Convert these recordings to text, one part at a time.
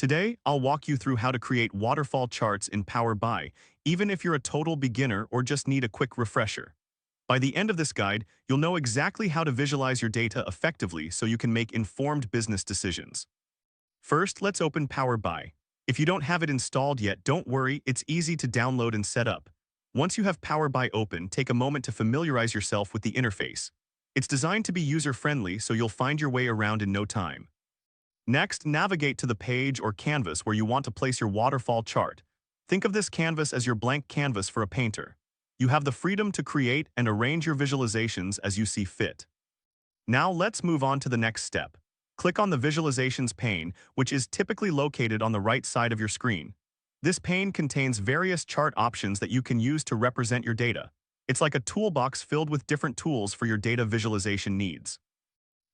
Today, I'll walk you through how to create waterfall charts in Power BI, even if you're a total beginner or just need a quick refresher. By the end of this guide, you'll know exactly how to visualize your data effectively so you can make informed business decisions. First, let's open Power BI. If you don't have it installed yet, don't worry, it's easy to download and set up. Once you have Power BI open, take a moment to familiarize yourself with the interface. It's designed to be user-friendly, so you'll find your way around in no time. Next, navigate to the page or canvas where you want to place your waterfall chart. Think of this canvas as your blank canvas for a painter. You have the freedom to create and arrange your visualizations as you see fit. Now let's move on to the next step. Click on the Visualizations pane, which is typically located on the right side of your screen. This pane contains various chart options that you can use to represent your data. It's like a toolbox filled with different tools for your data visualization needs.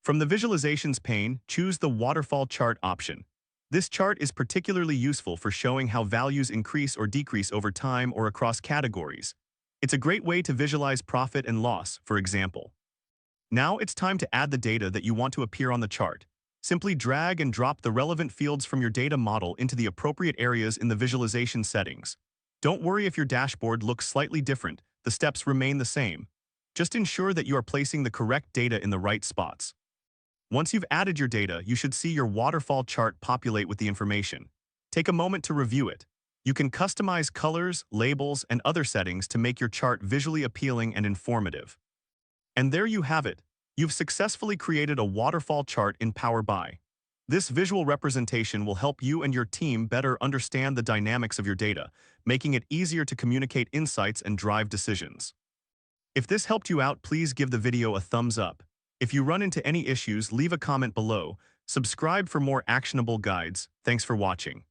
From the Visualizations pane, choose the Waterfall Chart option. This chart is particularly useful for showing how values increase or decrease over time or across categories. It's a great way to visualize profit and loss, for example. Now it's time to add the data that you want to appear on the chart. Simply drag and drop the relevant fields from your data model into the appropriate areas in the visualization settings. Don't worry if your dashboard looks slightly different, the steps remain the same. Just ensure that you are placing the correct data in the right spots. Once you've added your data, you should see your waterfall chart populate with the information. Take a moment to review it. You can customize colors, labels, and other settings to make your chart visually appealing and informative. And there you have it. You've successfully created a waterfall chart in Power BI. This visual representation will help you and your team better understand the dynamics of your data, making it easier to communicate insights and drive decisions. If this helped you out, please give the video a thumbs up. If you run into any issues, leave a comment below. Subscribe for more actionable guides. Thanks for watching.